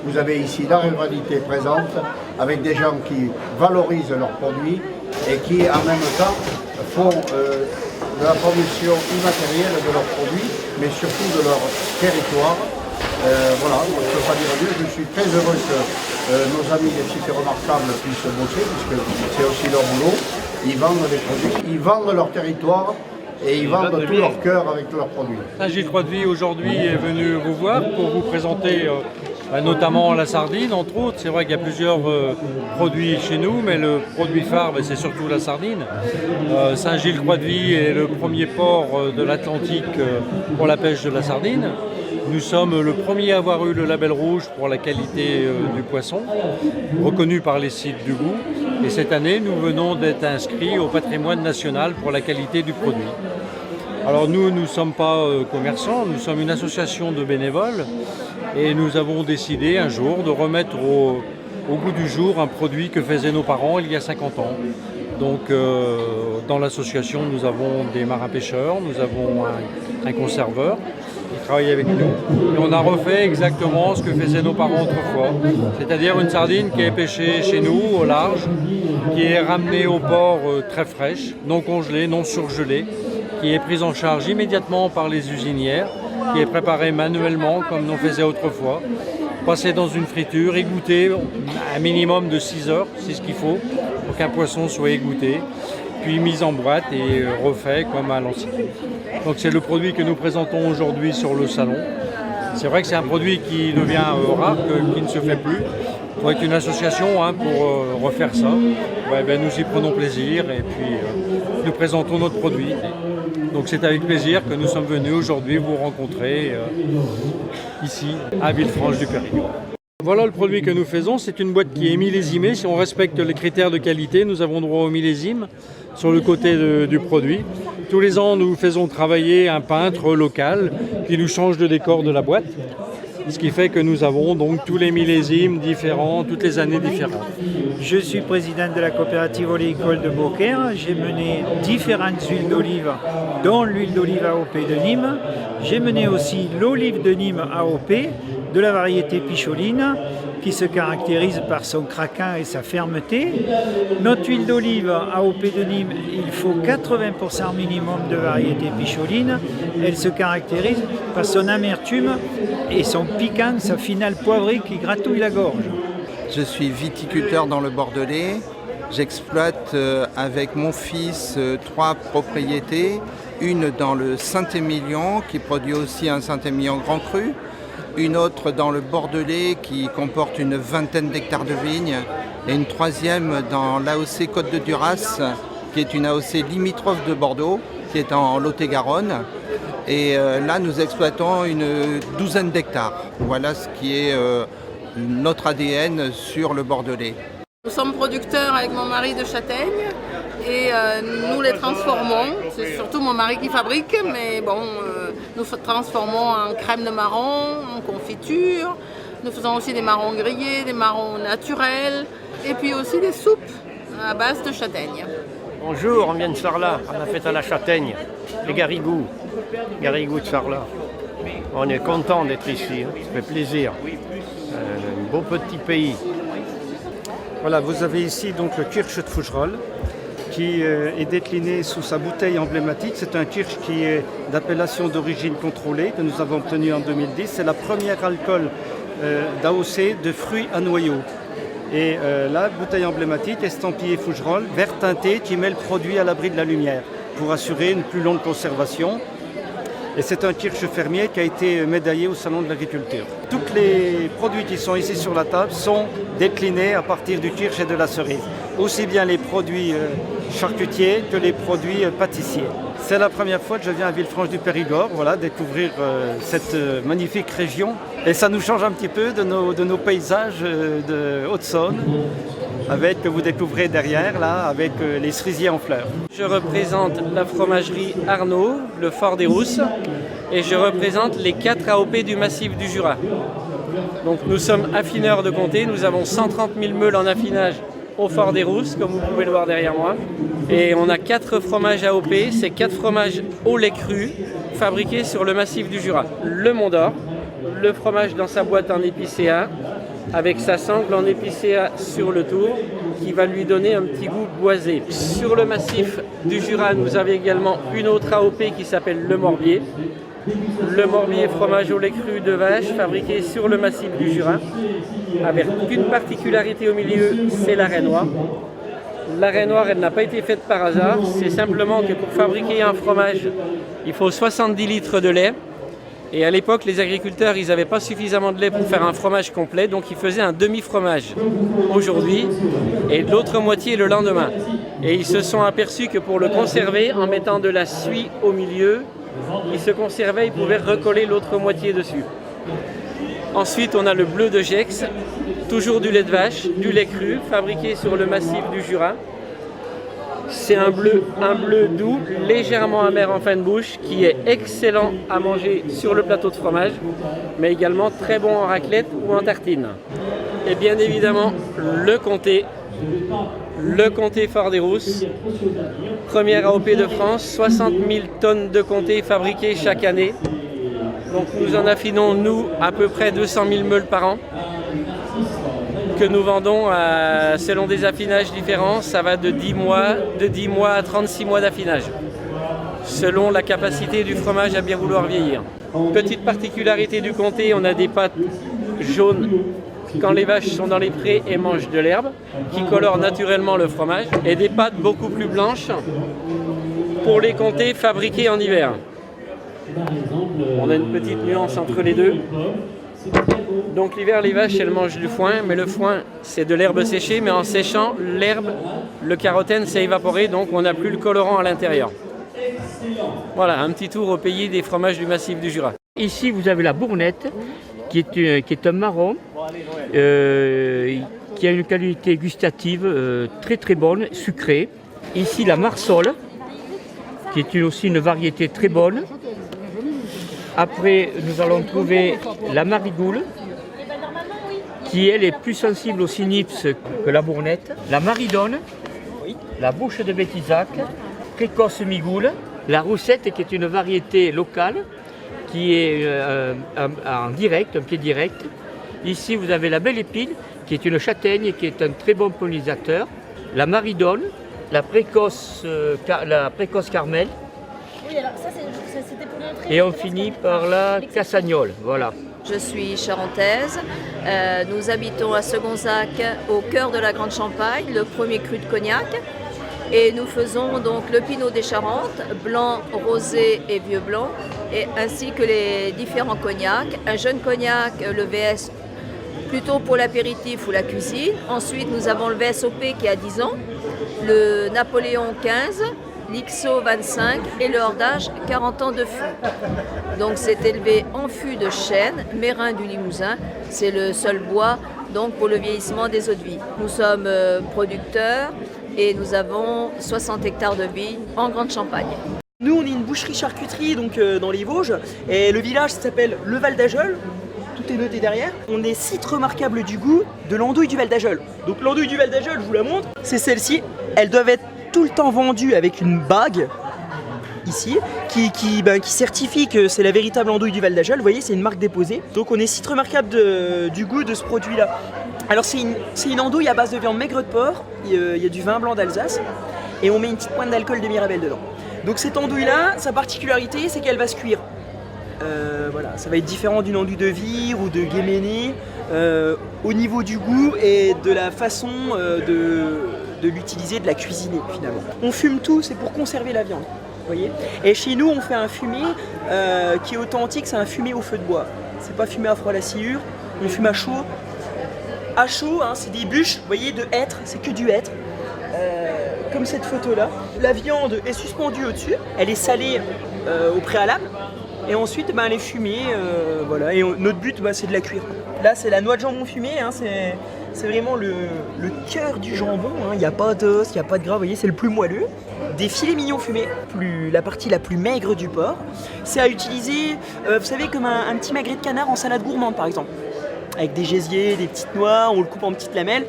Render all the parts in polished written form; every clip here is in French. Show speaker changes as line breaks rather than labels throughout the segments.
vous avez ici la ruralité présente, avec des gens qui valorisent leurs produits et qui en même temps font de la promotion immatérielle de leurs produits, mais surtout de leur territoire. Voilà, je ne peux pas dire mieux. Je suis très heureux que nos amis des sites remarquables puissent bosser, puisque c'est aussi leur boulot. Ils vendent des produits, ils vendent leur territoire et ils vendent tout leur cœur avec leurs produits.
Gilles Croix-de-Vie aujourd'hui est venu vous voir pour vous présenter notamment la sardine, entre autres. C'est vrai qu'il y a plusieurs produits chez nous, mais le produit phare, c'est surtout la sardine. Saint-Gilles-Croix-de-Vie est le premier port de l'Atlantique pour la pêche de la sardine. Nous sommes le premier à avoir eu le label rouge pour la qualité du poisson, reconnu par les sites du goût. Et cette année, nous venons d'être inscrits au patrimoine national pour la qualité du produit. Alors nous ne sommes pas commerçants, nous sommes une association de bénévoles et nous avons décidé un jour de remettre au goût du jour un produit que faisaient nos parents il y a 50 ans. Donc dans l'association, nous avons des marins-pêcheurs, nous avons un conserveur qui travaille avec nous. Et on a refait exactement ce que faisaient nos parents autrefois, c'est-à-dire une sardine qui est pêchée chez nous au large, qui est ramenée au port très fraîche, non congelée, non surgelée, qui est prise en charge immédiatement par les usinières, qui est préparée manuellement comme on faisait autrefois, passée dans une friture, égouttée un minimum de 6 heures, c'est ce qu'il faut pour qu'un poisson soit égoutté, puis mise en boîte et refait comme à l'ancien. Donc c'est le produit que nous présentons aujourd'hui sur le salon. C'est vrai que c'est un produit qui devient rare, qui ne se fait plus. Il faut être une association pour refaire ça. Nous y prenons plaisir et puis nous présentons notre produit. Donc c'est avec plaisir que nous sommes venus aujourd'hui vous rencontrer ici à Villefranche du Périgord. Voilà le produit que nous faisons, c'est une boîte qui est millésimée. Si on respecte les critères de qualité, nous avons droit au millésime sur le côté du produit. Tous les ans, nous faisons travailler un peintre local qui nous change le décor de la boîte. Ce qui fait que nous avons donc tous les millésimes différents, toutes les années différentes.
Je suis président de la coopérative oléicole de Beaucaire. J'ai mené différentes huiles d'olive, dont l'huile d'olive AOP de Nîmes. J'ai mené aussi l'olive de Nîmes AOP de la variété Picholine, qui se caractérise par son craquant et sa fermeté. Notre huile d'olive AOP de Nîmes, il faut 80% minimum de variété Picholine. Elle se caractérise par son amertume et son piquant, sa finale poivrée qui gratouille la gorge.
Je suis viticulteur dans le Bordelais. J'exploite avec mon fils 3 propriétés. Une dans le Saint-Émilion qui produit aussi un Saint-Émilion grand cru. Une autre dans le Bordelais qui comporte une 20aine d'hectares de vignes. Et une 3e dans l'AOC Côte de Duras qui est une AOC limitrophe de Bordeaux, qui est en Lot-et-Garonne. Et là, nous exploitons une 12aine d'hectares. Voilà ce qui est notre ADN sur le Bordelais.
Nous sommes producteurs avec mon mari de châtaignes et nous les transformons. C'est surtout mon mari qui fabrique, mais bon, nous transformons en crème de marron, en confiture. Nous faisons aussi des marrons grillés, des marrons naturels et puis aussi des soupes à base de châtaignes.
Bonjour, on vient de Sarlat, à la fête à la châtaigne, les Garrigous de Sarlat. On est content d'être ici, ça fait plaisir. Un beau petit pays.
Voilà, vous avez ici donc le Kirsch de Fougerolles qui est décliné sous sa bouteille emblématique. C'est un kirsch qui est d'appellation d'origine contrôlée que nous avons obtenu en 2010. C'est la première alcool d'AOC de fruits à noyaux. Et la bouteille emblématique, estampillée Fougerolles, vert teinté, qui met le produit à l'abri de la lumière pour assurer une plus longue conservation. Et c'est un kirsch fermier qui a été médaillé au Salon de l'Agriculture. Tous les produits qui sont ici sur la table sont déclinés à partir du kirsch et de la cerise. Aussi bien les produits charcutiers que les produits pâtissiers. C'est la première fois que je viens à Villefranche du Périgord, voilà, découvrir cette magnifique région. Et ça nous change un petit peu de nos paysages de Haute-Saône, avec que vous découvrez derrière, là, avec les cerisiers en fleurs.
Je représente la fromagerie Arnaud, le Fort des Rousses, et je représente les 4 AOP du massif du Jura. Donc nous sommes affineurs de comté, nous avons 130 000 meules en affinage au Fort des Rousses, comme vous pouvez le voir derrière moi. Et on a 4 fromages AOP, c'est 4 fromages au lait cru, fabriqués sur le massif du Jura. Le Mont d'Or, le fromage dans sa boîte en épicéa, avec sa sangle en épicéa sur le tour qui va lui donner un petit goût boisé. Sur le massif du Jura, nous avons également une autre AOP qui s'appelle le Morbier. Le Morbier, fromage au lait cru de vache, fabriqué sur le massif du Jura, avec une particularité au milieu, c'est la raie noire. La raie noire, elle n'a pas été faite par hasard, c'est simplement que pour fabriquer un fromage, il faut 70 litres de lait. Et à l'époque, les agriculteurs, ils n'avaient pas suffisamment de lait pour faire un fromage complet, donc ils faisaient un demi-fromage aujourd'hui et l'autre moitié le lendemain. Et ils se sont aperçus que pour le conserver, en mettant de la suie au milieu, il se conservait, ils pouvaient recoller l'autre moitié dessus. Ensuite, on a le bleu de Gex, toujours du lait de vache, du lait cru, fabriqué sur le massif du Jura. C'est un bleu doux, légèrement amer en fin de bouche, qui est excellent à manger sur le plateau de fromage, mais également très bon en raclette ou en tartine. Et bien évidemment, le comté Fort des Rousses, première AOP de France, 60 000 tonnes de comté fabriquées chaque année. Donc nous en affinons, nous, à peu près 200 000 meules par an, que nous vendons selon des affinages différents. Ça va de 10 mois à 36 mois d'affinage, selon la capacité du fromage à bien vouloir vieillir. Petite particularité du comté, on a des pâtes jaunes quand les vaches sont dans les prés et mangent de l'herbe, qui colorent naturellement le fromage, et des pâtes beaucoup plus blanches pour les comtés fabriqués en hiver. On a une petite nuance entre les deux. Donc l'hiver, les vaches, elles mangent du foin, mais le foin, c'est de l'herbe séchée, mais en séchant, l'herbe, le carotène s'est évaporé, donc on n'a plus le colorant à l'intérieur. Voilà, un petit tour au pays des fromages du massif du Jura.
Ici, vous avez la bournette, qui est un marron, qui a une qualité gustative très très bonne, sucrée. Ici, la marsole, qui est aussi une variété très bonne. Après, nous allons trouver la marigoule, qui elle est plus sensible au cynips que la bournette. La maridone, la bouche de Bétisac, précoce migoule, la roussette qui est une variété locale, qui est en direct, un pied direct. Ici, vous avez la belle épine, qui est une châtaigne, qui est un très bon pollinisateur. La maridone, la précoce carmel.
Oui, alors ça, c'était pour montrer.
Et on finit par la cassagnole, voilà.
Je suis charentaise, nous habitons à Segonzac, au cœur de la Grande Champagne, le premier cru de Cognac. Et nous faisons donc le Pinot des Charentes, blanc, rosé et vieux blanc, et ainsi que les différents cognacs. Un jeune cognac, le VS, plutôt pour l'apéritif ou la cuisine. Ensuite, nous avons le VSOP qui a 10 ans, le Napoléon 15, l'IXO 25 et le Hordage 40 ans de fût. Donc c'est élevé en fût de chêne, Mérin du Limousin. C'est le seul bois donc pour le vieillissement des eaux de vie. Nous sommes producteurs et nous avons 60 hectares de vignes en Grande Champagne.
Nous, on est une boucherie-charcuterie donc dans les Vosges, et le village s'appelle le Val d'Ajol. Tout est noté derrière. On est site remarquable du goût de l'andouille du Val d'Ajol. Donc l'andouille du Val d'Ajol, je vous la montre, c'est celle-ci. Elles doivent être tout le temps vendues avec une bague ici qui certifie que c'est la véritable andouille du Val d'Ajol. Vous voyez, c'est une marque déposée. Donc on est site remarquable du goût de ce produit-là. Alors c'est une andouille à base de viande maigre de porc. Il y a du vin blanc d'Alsace et on met une petite pointe d'alcool de Mirabelle dedans. Donc cette andouille-là, sa particularité, c'est qu'elle va se cuire. Voilà, ça va être différent d'une andouille de vire ou de guéméné au niveau du goût et de la façon de l'utiliser, de la cuisiner finalement. On fume tout, c'est pour conserver la viande. Voyez. Et chez nous, on fait un fumé qui est authentique, c'est un fumé au feu de bois. C'est pas fumé à froid à la sciure, on fume à chaud. À chaud, hein, c'est des bûches, vous voyez, de hêtre, c'est que du hêtre. Comme cette photo-là. La viande est suspendue au-dessus, elle est salée au préalable, et ensuite elle est fumée, voilà. Et notre but, c'est de la cuire. Là, c'est la noix de jambon fumée, hein, c'est vraiment le cœur du jambon, il n'y a pas d'os, il n'y a pas de gras, vous voyez, c'est le plus moelleux. Des filets mignons fumés, la partie la plus maigre du porc. C'est à utiliser, vous savez, comme un petit magret de canard en salade gourmande par exemple. Avec des gésiers, des petites noix, on le coupe en petites lamelles.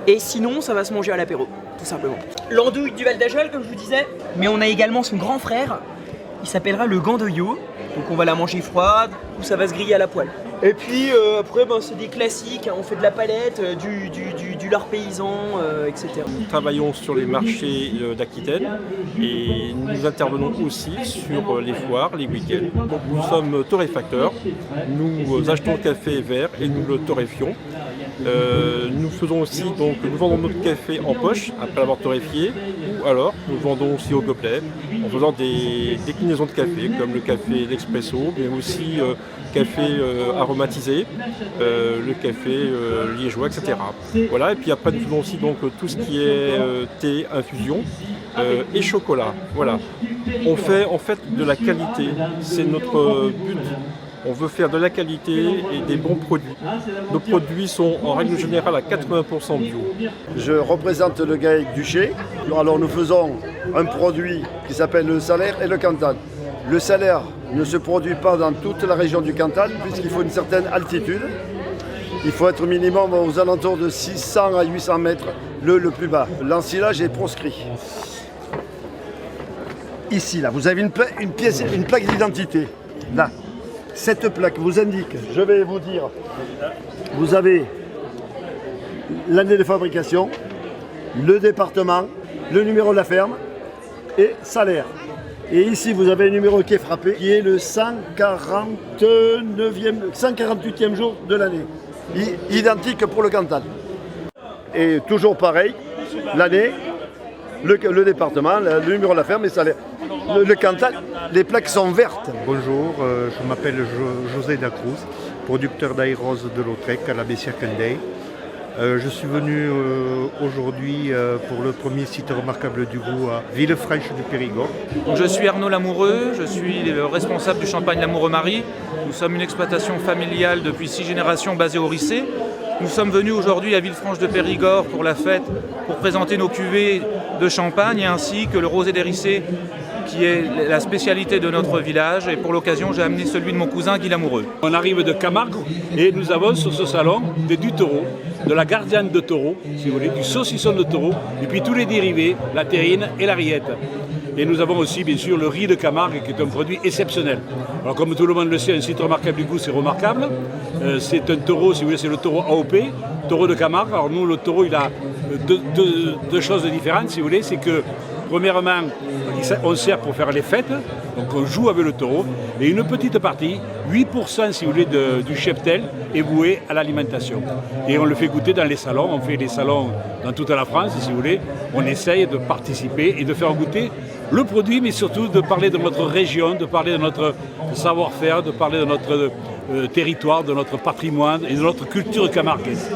Et sinon, ça va se manger à l'apéro, tout simplement. L'andouille du Val d'Ajol, comme je vous disais. Mais on a également son grand frère, il s'appellera le gandeuillot. Donc on va la manger froide ou ça va se griller à la poêle. Et puis après, c'est des classiques, hein. On fait de la palette, du lard paysan, etc.
Nous travaillons sur les marchés d'Aquitaine et nous intervenons aussi sur les foires, les week-ends. Donc nous sommes torréfacteurs, nous achetons le café vert et nous le torréfions. Nous faisons aussi, donc nous vendons notre café en poche après l'avoir torréfié, ou alors nous vendons aussi au gobelet en faisant des déclinaisons de café comme le café d'expresso, mais aussi café aromatisé, le café liégeois, etc. Voilà, et puis après nous faisons aussi donc tout ce qui est thé, infusion et chocolat. Voilà. On fait en fait de la qualité, c'est notre but. On veut faire de la qualité et des bons produits. Nos produits sont en règle générale à 80% bio.
Je représente le GAEC Duché. Alors nous faisons un produit qui s'appelle le Salaire et le Cantal. Le Salaire ne se produit pas dans toute la région du Cantal puisqu'il faut une certaine altitude. Il faut être minimum aux alentours de 600 à 800 mètres le plus bas. L'ensilage est proscrit. Ici, là, vous avez une plaque d'identité. Là. Cette plaque vous indique, je vais vous dire, vous avez l'année de fabrication, le département, le numéro de la ferme et salaire. Et ici vous avez le numéro qui est frappé, qui est le 148e jour de l'année. Identique pour le Cantal. Et toujours pareil, l'année, le département, le numéro de la ferme et salaire. Le Cantal, les plaques sont vertes.
Bonjour, je m'appelle José Dacruz, producteur d'aéros de Lautrec à la Bessia-Kendey. Je suis venu aujourd'hui pour le premier site remarquable du goût à Villefranche du Périgord.
Donc, je suis Arnaud Lamoureux, je suis le responsable du champagne Lamoureux-Marie. Nous sommes une exploitation familiale depuis 6 générations basée au Rissé. Nous sommes venus aujourd'hui à Villefranche de Périgord pour la fête, pour présenter nos cuvées de champagne ainsi que le rosé des Rissés, qui est la spécialité de notre village, et pour l'occasion j'ai amené celui de mon cousin Guy Lamoureux.
On arrive de Camargue et nous avons sur ce salon du taureau, de la gardienne de taureau, si vous voulez, du saucisson de taureau, et puis tous les dérivés, la terrine et la rillette. Et nous avons aussi bien sûr le riz de Camargue qui est un produit exceptionnel. Alors comme tout le monde le sait, un site remarquable du goût c'est remarquable. C'est un taureau, si vous voulez, c'est le taureau AOP, taureau de Camargue. Alors nous le taureau il a deux choses différentes si vous voulez, c'est que premièrement, on sert pour faire les fêtes, donc on joue avec le taureau, et une petite partie, 8% si vous voulez, du cheptel est voué à l'alimentation. Et on le fait goûter dans les salons, on fait des salons dans toute la France, si vous voulez, on essaye de participer et de faire goûter le produit, mais surtout de parler de notre région, de parler de notre savoir-faire, de parler de notre territoire, de notre patrimoine et de notre culture camarguaise.